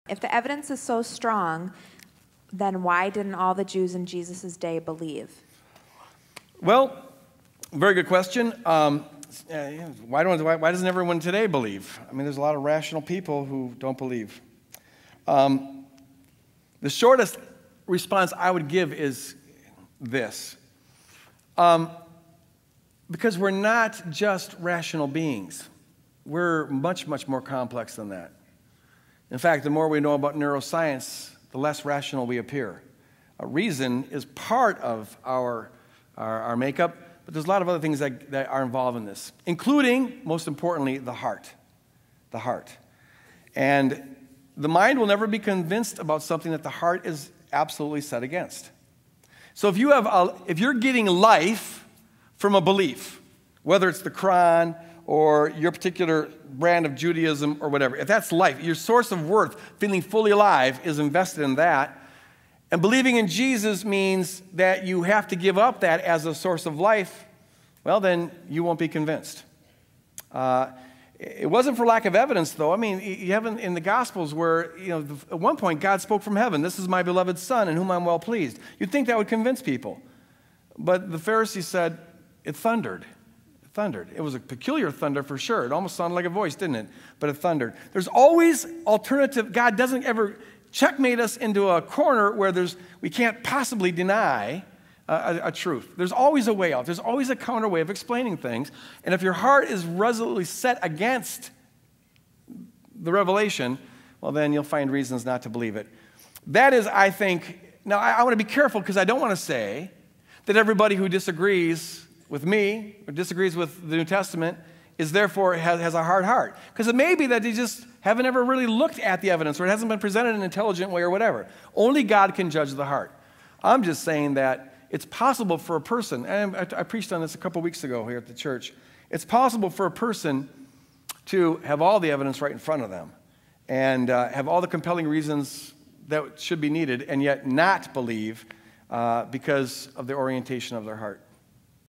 If the evidence is so strong, then why didn't all the Jews in Jesus' day believe? Well, very good question. Why doesn't everyone today believe? I mean, there's a lot of rational people who don't believe. The shortest response I would give is this. Because we're not just rational beings. We're much, much more complex than that. In fact, the more we know about neuroscience, the less rational we appear. Reason is part of our makeup, but there's a lot of other things that are involved in this, including, most importantly, the heart. The heart. And the mind will never be convinced about something that the heart is absolutely set against. So if you're getting life from a belief, whether it's the Quran or your particular brand of Judaism or whatever, if that's life, your source of worth, feeling fully alive, is invested in that, and believing in Jesus means that you have to give up that as a source of life, well, then you won't be convinced. It wasn't for lack of evidence, though. I mean, you have in the Gospels where, at one point God spoke from heaven, "This is my beloved Son in whom I'm well pleased." You'd think that would convince people. But the Pharisees said, it thundered. It thundered. It was a peculiar thunder for sure. It almost sounded like a voice, didn't it? But it thundered. There's always alternative. God doesn't ever checkmate us into a corner where we can't possibly deny a truth. There's always a way out. There's always a counter way of explaining things. And if your heart is resolutely set against the revelation, well, then you'll find reasons not to believe it. That is, I think, now I want to be careful because I don't want to say that everybody who disagrees with me or disagrees with the New Testament is therefore has a hard heart. Because it may be that they just haven't ever really looked at the evidence or it hasn't been presented in an intelligent way or whatever. Only God can judge the heart. I'm just saying that it's possible for a person, and I preached on this a couple weeks ago here at the church, it's possible for a person to have all the evidence right in front of them and have all the compelling reasons that should be needed and yet not believe because of the orientation of their heart.